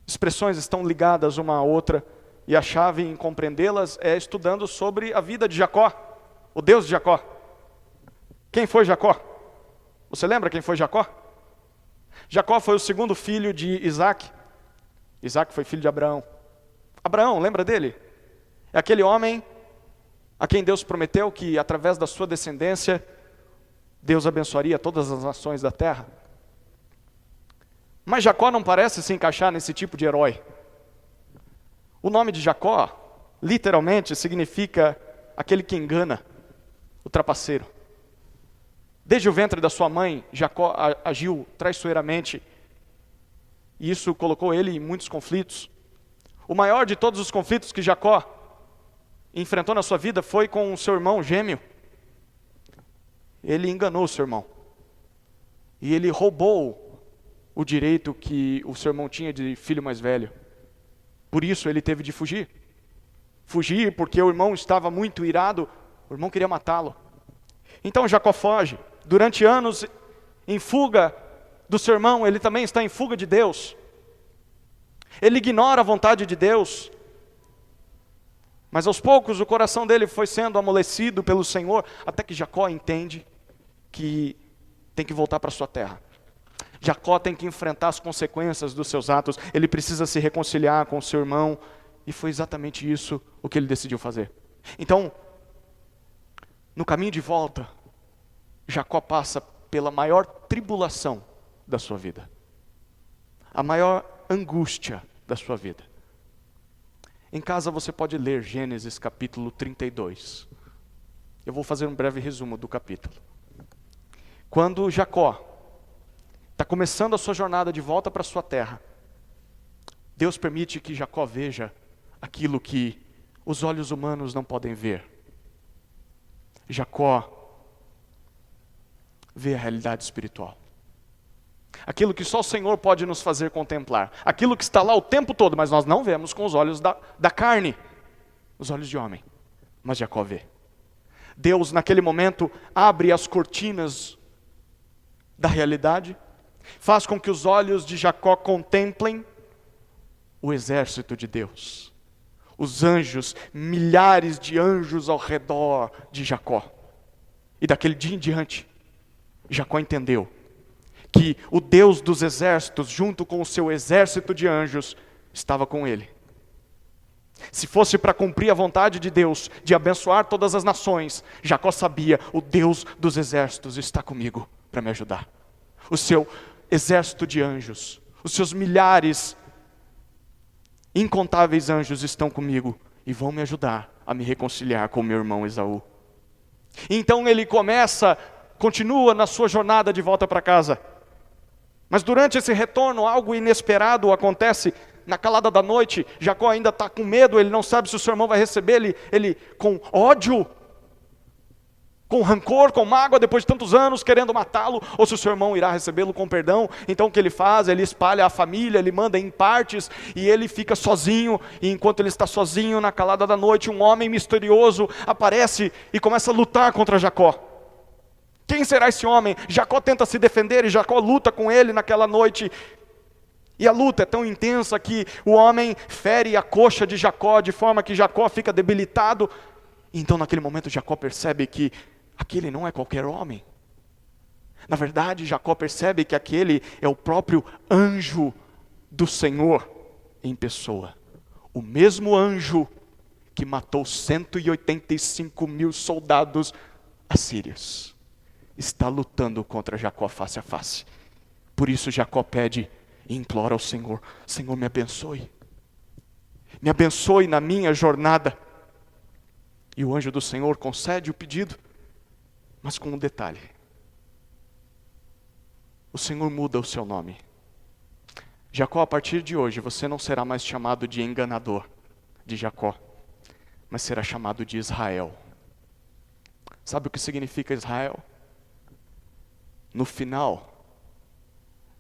expressões estão ligadas uma à outra, e a chave em compreendê-las é estudando sobre a vida de Jacó, o Deus de Jacó. Quem foi Jacó? Você lembra quem foi Jacó? Jacó foi o segundo filho de Isaac. Isaac foi filho de Abraão. Abraão, lembra dele? É aquele homem a quem Deus prometeu que através da sua descendência, Deus abençoaria todas as nações da terra. Mas Jacó não parece se encaixar nesse tipo de herói. O nome de Jacó, literalmente, significa aquele que engana, o trapaceiro. Desde o ventre da sua mãe, Jacó agiu traiçoeiramente, e isso colocou ele em muitos conflitos. O maior de todos os conflitos que Jacó enfrentou na sua vida foi com o seu irmão gêmeo, ele enganou o seu irmão. E ele roubou o direito que o seu irmão tinha de filho mais velho. Por isso ele teve de fugir. Fugir porque o irmão estava muito irado, o irmão queria matá-lo. Então Jacó foge. Durante anos, em fuga do seu irmão, ele também está em fuga de Deus. Ele ignora a vontade de Deus. Mas aos poucos o coração dele foi sendo amolecido pelo Senhor, até que Jacó entende que tem que voltar para sua terra. Jacó tem que enfrentar as consequências dos seus atos, ele precisa se reconciliar com o seu irmão, e foi exatamente isso o que ele decidiu fazer. Então, no caminho de volta, Jacó passa pela maior tribulação da sua vida, a maior angústia da sua vida. Em casa você pode ler Gênesis capítulo 32. Eu vou fazer um breve resumo do capítulo. Quando Jacó está começando a sua jornada de volta para sua terra, Deus permite que Jacó veja aquilo que os olhos humanos não podem ver. Jacó vê a realidade espiritual. Aquilo que só o Senhor pode nos fazer contemplar. Aquilo que está lá o tempo todo, mas nós não vemos com os olhos da carne, os olhos de homem. Mas Jacó vê. Deus, naquele momento, abre as cortinas da realidade, faz com que os olhos de Jacó contemplem o exército de Deus. Os anjos, milhares de anjos ao redor de Jacó. E daquele dia em diante, Jacó entendeu que o Deus dos exércitos, junto com o seu exército de anjos, estava com ele. Se fosse para cumprir a vontade de Deus, de abençoar todas as nações, Jacó sabia, o Deus dos exércitos está comigo para me ajudar. O seu exército de anjos, os seus milhares, incontáveis anjos estão comigo e vão me ajudar a me reconciliar com meu irmão Esaú. Então ele continua na sua jornada de volta para casa. Mas durante esse retorno, algo inesperado acontece. Na calada da noite, Jacó ainda está com medo, ele não sabe se o seu irmão vai receber ele com ódio, com rancor, com mágoa, depois de tantos anos querendo matá-lo, ou se o seu irmão irá recebê-lo com perdão. Então o que ele faz? Ele espalha a família, ele manda em partes, e ele fica sozinho, e enquanto ele está sozinho, na calada da noite, um homem misterioso aparece e começa a lutar contra Jacó. Quem será esse homem? Jacó tenta se defender e Jacó luta com ele naquela noite. E a luta é tão intensa que o homem fere a coxa de Jacó, de forma que Jacó fica debilitado. Então naquele momento Jacó percebe que aquele não é qualquer homem. Na verdade, Jacó percebe que aquele é o próprio anjo do Senhor em pessoa. O mesmo anjo que matou 185.000 soldados assírios. Está lutando contra Jacó face a face. Por isso Jacó pede e implora ao Senhor: Senhor, me abençoe. Me abençoe na minha jornada. E o anjo do Senhor concede o pedido, mas com um detalhe. O Senhor muda o seu nome. Jacó, a partir de hoje, você não será mais chamado de enganador de Jacó, mas será chamado de Israel. Sabe o que significa Israel? No final,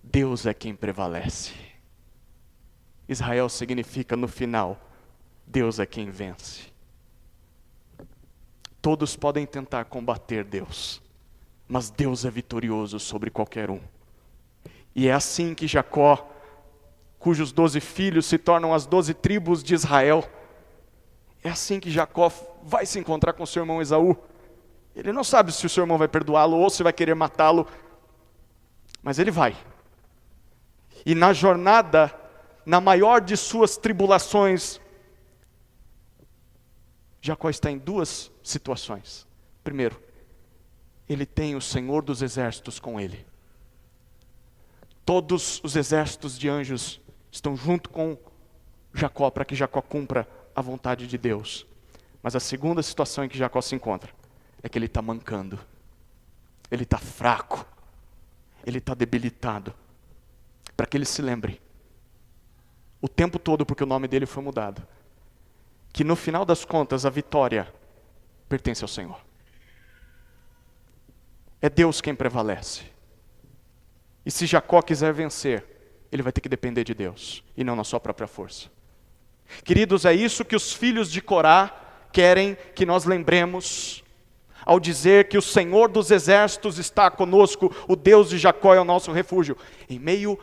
Deus é quem prevalece. Israel significa, no final, Deus é quem vence. Todos podem tentar combater Deus, mas Deus é vitorioso sobre qualquer um. E é assim que Jacó, cujos 12 filhos se tornam as 12 tribos de Israel, é assim que Jacó vai se encontrar com seu irmão Esaú. Ele não sabe se o seu irmão vai perdoá-lo ou se vai querer matá-lo, mas ele vai. E na jornada, na maior de suas tribulações, Jacó está em duas situações. Primeiro, ele tem o Senhor dos exércitos com ele. Todos os exércitos de anjos estão junto com Jacó para que Jacó cumpra a vontade de Deus. Mas a segunda situação em que Jacó se encontra é que ele está mancando. Ele está fraco. Ele está debilitado. Para que ele se lembre, o tempo todo, porque o nome dele foi mudado, que no final das contas a vitória pertence ao Senhor. É Deus quem prevalece. E se Jacó quiser vencer, ele vai ter que depender de Deus, e não na sua própria força. Queridos, é isso que os filhos de Corá querem que nós lembremos, ao dizer que o Senhor dos exércitos está conosco, o Deus de Jacó é o nosso refúgio. Em meio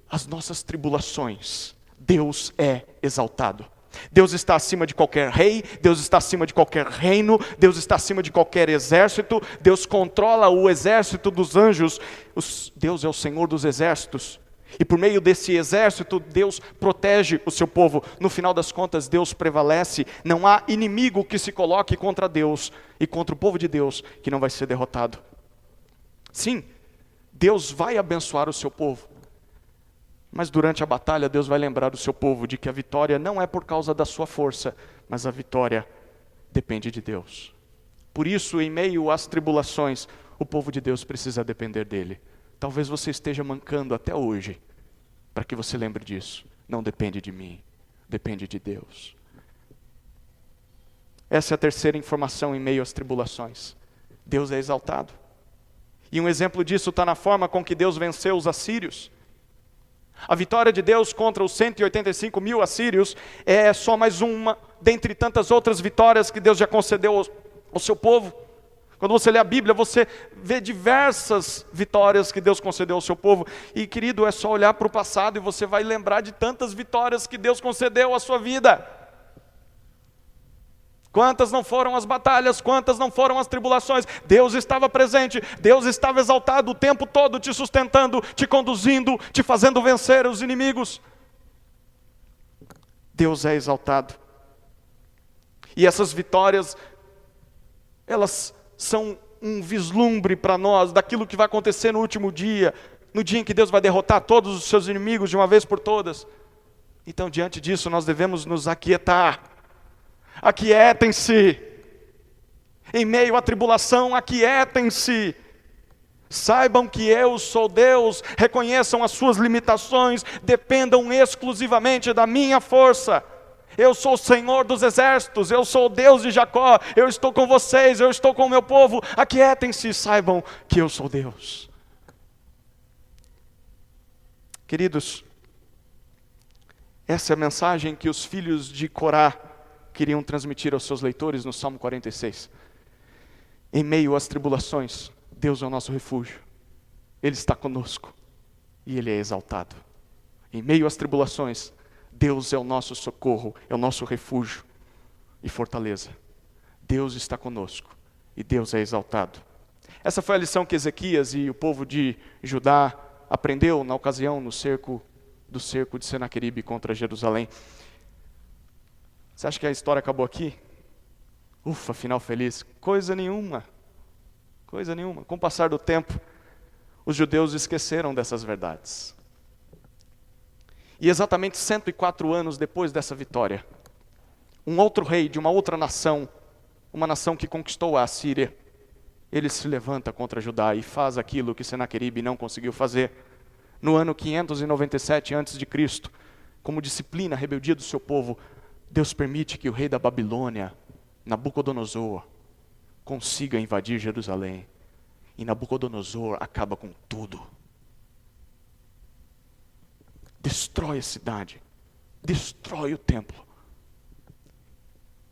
às nossas tribulações, Deus é exaltado. Deus está acima de qualquer rei, Deus está acima de qualquer reino, Deus está acima de qualquer exército, Deus controla o exército dos anjos, Deus é o Senhor dos exércitos, e por meio desse exército, Deus protege o seu povo. No final das contas, Deus prevalece, não há inimigo que se coloque contra Deus e contra o povo de Deus que não vai ser derrotado. Sim, Deus vai abençoar o seu povo. Mas durante a batalha, Deus vai lembrar o seu povo de que a vitória não é por causa da sua força, mas a vitória depende de Deus. Por isso, em meio às tribulações, o povo de Deus precisa depender dele. Talvez você esteja mancando até hoje, para que você lembre disso. Não depende de mim, depende de Deus. Essa é a terceira informação em meio às tribulações. Deus é exaltado. E um exemplo disso está na forma com que Deus venceu os assírios. A vitória de Deus contra os 185 mil assírios é só mais uma dentre tantas outras vitórias que Deus já concedeu ao seu povo. Quando você lê a Bíblia, você vê diversas vitórias que Deus concedeu ao seu povo. E querido, é só olhar para o passado e você vai lembrar de tantas vitórias que Deus concedeu à sua vida. Quantas não foram as batalhas, quantas não foram as tribulações. Deus estava presente, Deus estava exaltado o tempo todo, te sustentando, te conduzindo, te fazendo vencer os inimigos. Deus é exaltado. E essas vitórias, elas são um vislumbre para nós daquilo que vai acontecer no último dia, no dia em que Deus vai derrotar todos os seus inimigos de uma vez por todas. Então, diante disso, nós devemos nos aquietar. Aquietem-se. Em meio à tribulação, aquietem-se. Saibam que eu sou Deus, reconheçam as suas limitações, dependam exclusivamente da minha força. Eu sou o Senhor dos exércitos, eu sou o Deus de Jacó, eu estou com vocês, eu estou com o meu povo. Aquietem-se e saibam que eu sou Deus. Queridos, essa é a mensagem que os filhos de Corá queriam transmitir aos seus leitores no Salmo 46. Em meio às tribulações, Deus é o nosso refúgio. Ele está conosco e Ele é exaltado. Em meio às tribulações, Deus é o nosso socorro, é o nosso refúgio e fortaleza. Deus está conosco e Deus é exaltado. Essa foi a lição que Ezequias e o povo de Judá aprendeu na ocasião do cerco de Senaqueribe contra Jerusalém. Você acha que a história acabou aqui? Ufa, final feliz. Coisa nenhuma. Coisa nenhuma. Com o passar do tempo, os judeus esqueceram dessas verdades. E exatamente 104 anos depois dessa vitória, um outro rei de uma outra nação, uma nação que conquistou a Assíria, ele se levanta contra Judá e faz aquilo que Senaqueribe não conseguiu fazer. No ano 597 a.C., como disciplina a rebeldia do seu povo, Deus permite que o rei da Babilônia, Nabucodonosor, consiga invadir Jerusalém. E Nabucodonosor acaba com tudo. Destrói a cidade, destrói o templo.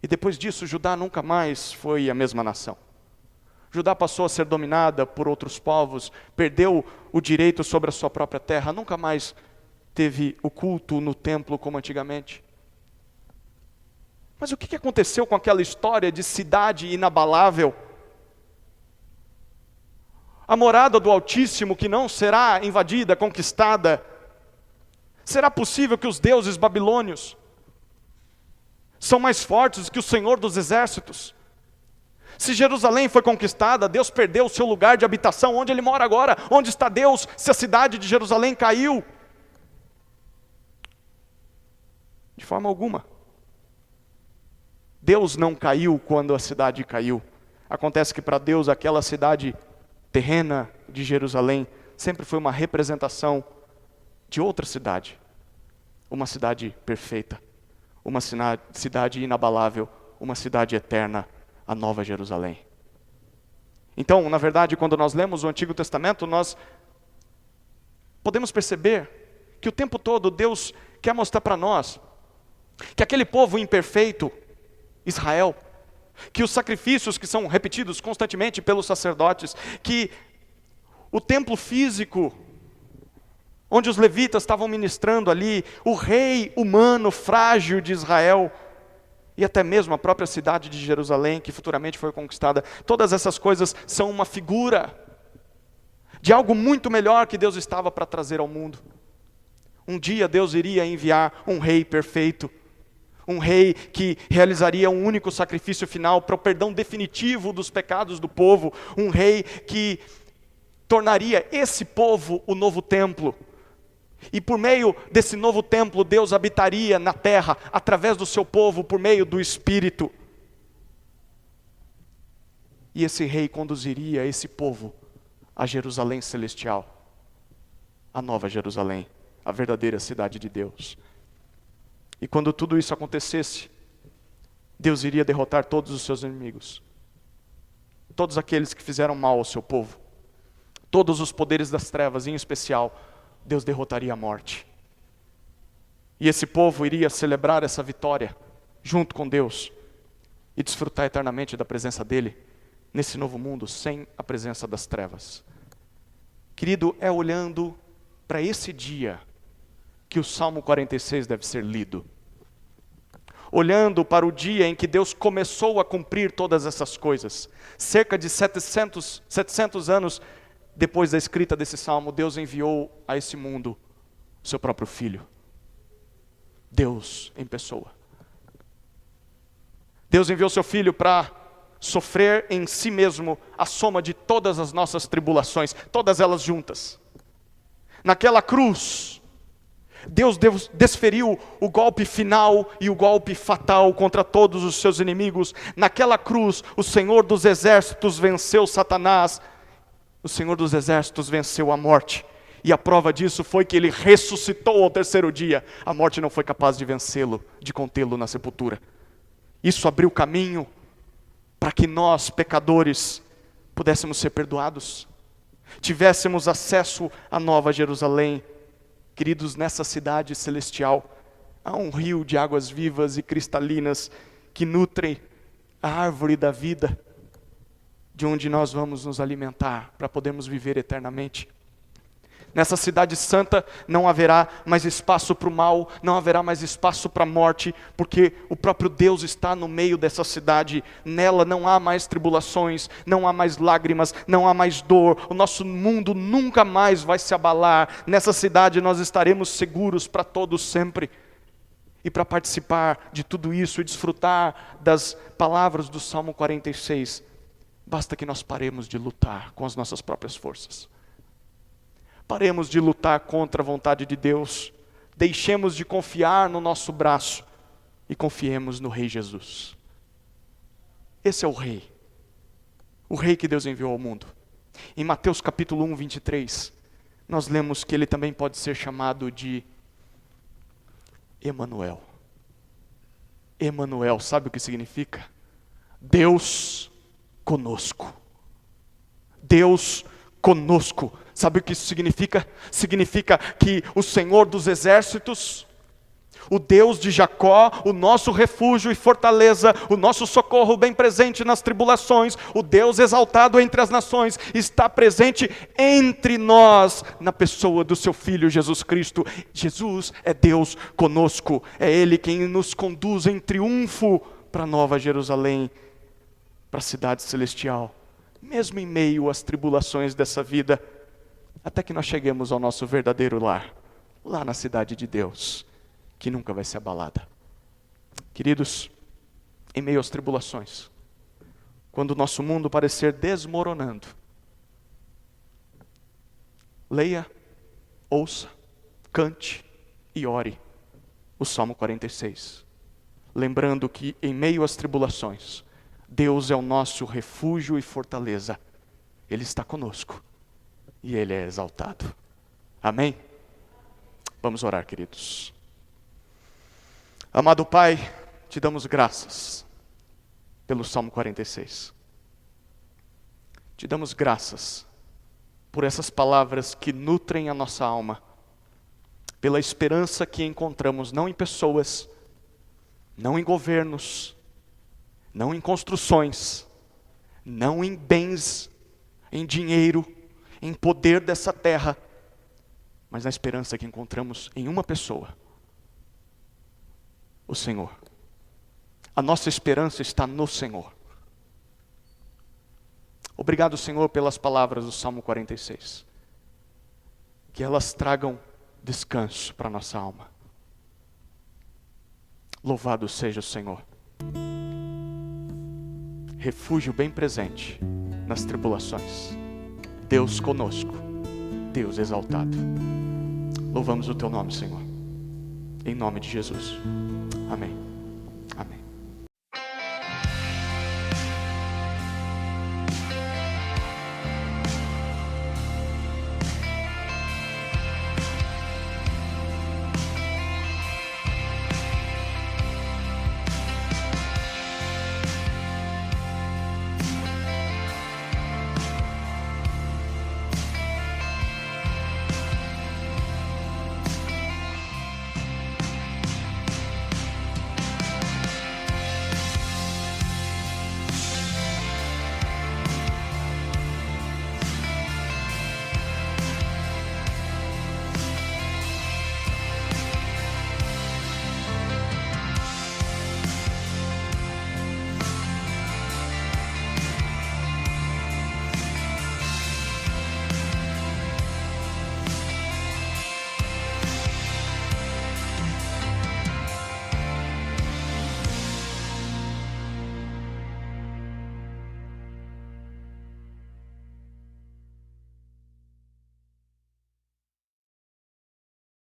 E depois disso, Judá nunca mais foi a mesma nação. Judá passou a ser dominada por outros povos, perdeu o direito sobre a sua própria terra, nunca mais teve o culto no templo como antigamente. Mas o que aconteceu com aquela história de cidade inabalável? A morada do Altíssimo que não será invadida, conquistada. Será possível que os deuses babilônios são mais fortes que o Senhor dos exércitos? Se Jerusalém foi conquistada, Deus perdeu o seu lugar de habitação, onde Ele mora agora. Onde está Deus se a cidade de Jerusalém caiu? De forma alguma. Deus não caiu quando a cidade caiu. Acontece que para Deus aquela cidade terrena de Jerusalém sempre foi uma representação de outra cidade. Uma cidade perfeita, uma cidade inabalável, uma cidade eterna, a Nova Jerusalém. Então, na verdade, quando nós lemos o Antigo Testamento, nós podemos perceber que o tempo todo Deus quer mostrar para nós que aquele povo imperfeito, Israel, que os sacrifícios que são repetidos constantemente pelos sacerdotes, que o templo físico, onde os levitas estavam ministrando ali, o rei humano frágil de Israel, e até mesmo a própria cidade de Jerusalém, que futuramente foi conquistada, todas essas coisas são uma figura de algo muito melhor que Deus estava para trazer ao mundo. Um dia Deus iria enviar um rei perfeito, um rei que realizaria um único sacrifício final para o perdão definitivo dos pecados do povo, um rei que tornaria esse povo o novo templo. E por meio desse novo templo, Deus habitaria na terra, através do seu povo, por meio do Espírito. E esse rei conduziria esse povo a Jerusalém celestial, a nova Jerusalém, a verdadeira cidade de Deus. E quando tudo isso acontecesse, Deus iria derrotar todos os seus inimigos, todos aqueles que fizeram mal ao seu povo, todos os poderes das trevas, em especial, Deus derrotaria a morte. E esse povo iria celebrar essa vitória junto com Deus e desfrutar eternamente da presença dele nesse novo mundo sem a presença das trevas. Querido, é olhando para esse dia que o Salmo 46 deve ser lido. Olhando para o dia em que Deus começou a cumprir todas essas coisas. Cerca de 700 anos depois da escrita desse salmo, Deus enviou a esse mundo o seu próprio Filho. Deus em pessoa. Deus enviou seu Filho para sofrer em si mesmo a soma de todas as nossas tribulações, todas elas juntas. Naquela cruz, Deus desferiu o golpe final e o golpe fatal contra todos os seus inimigos. Naquela cruz, o Senhor dos Exércitos venceu Satanás. O Senhor dos Exércitos venceu a morte. E a prova disso foi que ele ressuscitou ao terceiro dia. A morte não foi capaz de vencê-lo, de contê-lo na sepultura. Isso abriu caminho para que nós, pecadores, pudéssemos ser perdoados. Tivéssemos acesso à nova Jerusalém. Queridos, nessa cidade celestial, há um rio de águas vivas e cristalinas que nutrem a árvore da vida, de onde nós vamos nos alimentar para podermos viver eternamente. Nessa cidade santa não haverá mais espaço para o mal, não haverá mais espaço para a morte, porque o próprio Deus está no meio dessa cidade. Nela não há mais tribulações, não há mais lágrimas, não há mais dor. O nosso mundo nunca mais vai se abalar. Nessa cidade nós estaremos seguros para todos sempre. E para participar de tudo isso e desfrutar das palavras do Salmo 46, basta que nós paremos de lutar com as nossas próprias forças. Paremos de lutar contra a vontade de Deus. Deixemos de confiar no nosso braço e confiemos no Rei Jesus. Esse é o Rei. O Rei que Deus enviou ao mundo. Em Mateus capítulo 1, 23, nós lemos que ele também pode ser chamado de Emanuel. Emanuel, sabe o que significa? Deus conosco. Deus conosco. Sabe o que isso significa? Significa que o Senhor dos Exércitos, o Deus de Jacó, o nosso refúgio e fortaleza, o nosso socorro bem presente nas tribulações, o Deus exaltado entre as nações, está presente entre nós, na pessoa do seu Filho Jesus Cristo. Jesus é Deus conosco, é Ele quem nos conduz em triunfo para a nova Jerusalém, para a cidade celestial, mesmo em meio às tribulações dessa vida, até que nós cheguemos ao nosso verdadeiro lar, lá na cidade de Deus, que nunca vai ser abalada. Queridos, em meio às tribulações, quando o nosso mundo parecer desmoronando, leia, ouça, cante e ore o Salmo 46, lembrando que em meio às tribulações, Deus é o nosso refúgio e fortaleza. Ele está conosco e Ele é exaltado. Amém? Vamos orar, queridos. Amado Pai, te damos graças pelo Salmo 46. Te damos graças por essas palavras que nutrem a nossa alma, pela esperança que encontramos não em pessoas, não em governos, não em construções, não em bens, em dinheiro, em poder dessa terra, mas na esperança que encontramos em uma pessoa, o Senhor. A nossa esperança está no Senhor. Obrigado, Senhor, pelas palavras do Salmo 46. Que elas tragam descanso para a nossa alma. Louvado seja o Senhor. Refúgio bem presente nas tribulações. Deus conosco. Deus exaltado. Louvamos o teu nome, Senhor. Em nome de Jesus. Amém.